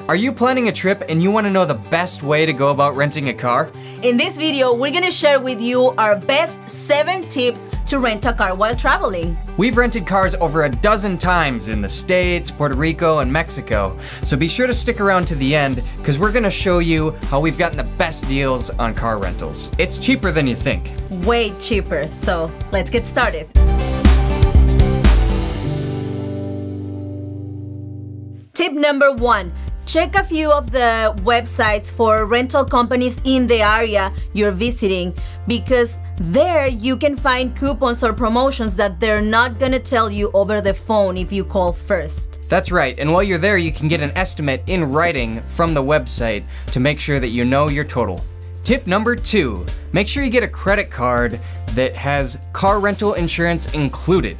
Are you planning a trip and you want to know the best way to go about renting a car? In this video, we're gonna share with you our best 7 tips to rent a car while traveling. We've rented cars over a dozen times in the States, Puerto Rico, and Mexico. So be sure to stick around to the end because we're gonna show you how we've gotten the best deals on car rentals. It's cheaper than you think. Way cheaper, so let's get started. Tip number 1. Check a few of the websites for rental companies in the area you're visiting, because there you can find coupons or promotions that they're not gonna tell you over the phone if you call first. That's right, and while you're there you can get an estimate in writing from the website to make sure that you know your total. Tip number 2, make sure you get a credit card that has car rental insurance included.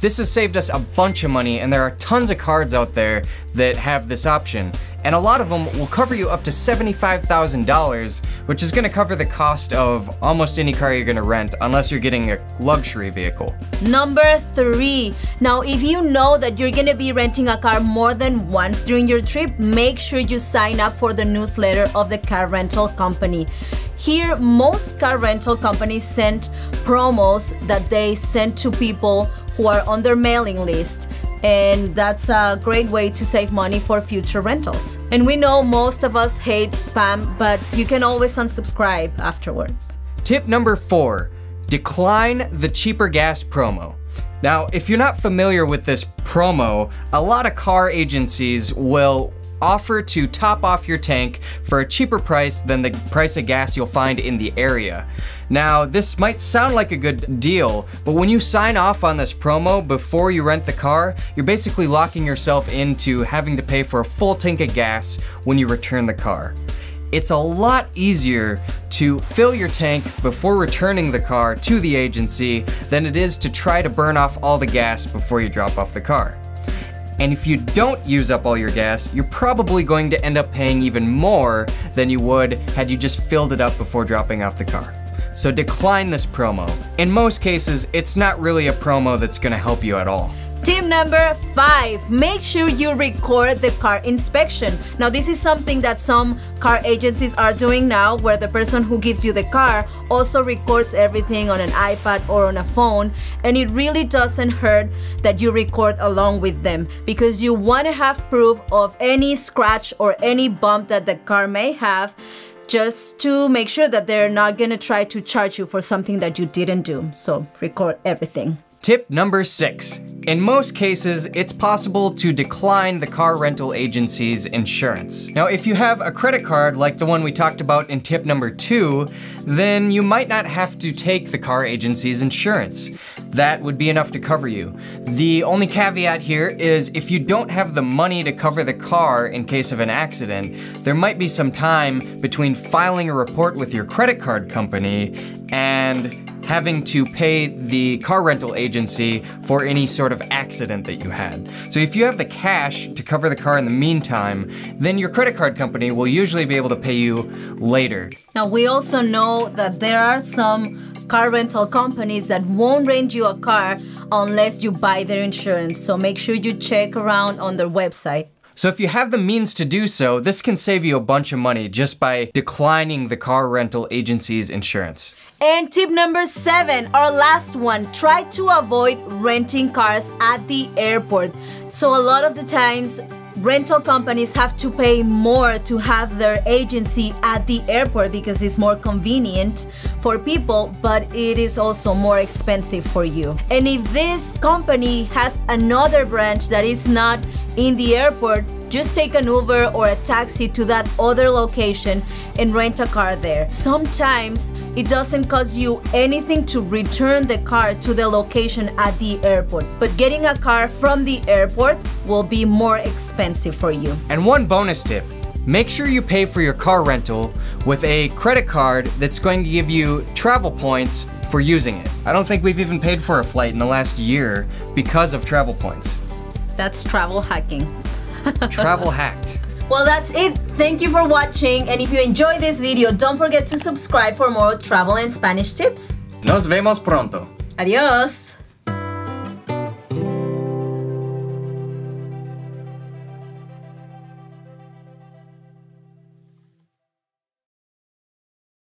This has saved us a bunch of money, and there are tons of cards out there that have this option. And a lot of them will cover you up to $75,000, which is gonna cover the cost of almost any car you're gonna rent, unless you're getting a luxury vehicle. Number 3, now if you know that you're gonna be renting a car more than once during your trip, make sure you sign up for the newsletter of the car rental company. Here, most car rental companies send promos that they send to people who are on their mailing list, and that's a great way to save money for future rentals. And we know most of us hate spam, but you can always unsubscribe afterwards. Tip number 4, decline the cheaper gas promo. Now, if you're not familiar with this promo, a lot of car agencies will offer to top off your tank for a cheaper price than the price of gas you'll find in the area. Now, this might sound like a good deal, but when you sign off on this promo before you rent the car, you're basically locking yourself into having to pay for a full tank of gas when you return the car. It's a lot easier to fill your tank before returning the car to the agency than it is to try to burn off all the gas before you drop off the car. And if you don't use up all your gas, you're probably going to end up paying even more than you would had you just filled it up before dropping off the car. So decline this promo. In most cases, it's not really a promo that's gonna help you at all. Tip number 5, make sure you record the car inspection. Now, this is something that some car agencies are doing now, where the person who gives you the car also records everything on an iPad or on a phone, and it really doesn't hurt that you record along with them, because you want to have proof of any scratch or any bump that the car may have, just to make sure that they're not gonna try to charge you for something that you didn't do. So record everything. Tip number 6. In most cases, it's possible to decline the car rental agency's insurance. Now, if you have a credit card like the one we talked about in tip number 2, then you might not have to take the car agency's insurance. That would be enough to cover you. The only caveat here is if you don't have the money to cover the car in case of an accident, there might be some time between filing a report with your credit card company and having to pay the car rental agency for any sort of accident that you had. So if you have the cash to cover the car in the meantime, then your credit card company will usually be able to pay you later. Now, we also know that there are some car rental companies that won't rent you a car unless you buy their insurance. So make sure you check around on their website. So if you have the means to do so, this can save you a bunch of money just by declining the car rental agency's insurance. And tip number 7, our last one, try to avoid renting cars at the airport. So a lot of the times, rental companies have to pay more to have their agency at the airport because it's more convenient for people, but it is also more expensive for you. And if this company has another branch that is not in the airport, just take an Uber or a taxi to that other location and rent a car there. Sometimes it doesn't cost you anything to return the car to the location at the airport, but getting a car from the airport will be more expensive for you. And one bonus tip, make sure you pay for your car rental with a credit card that's going to give you travel points for using it. I don't think we've even paid for a flight in the last year because of travel points. That's travel hacking. Travel hacked. Well, that's it. Thank you for watching, and if you enjoyed this video, don't forget to subscribe for more travel and Spanish tips. Nos vemos pronto. Adiós.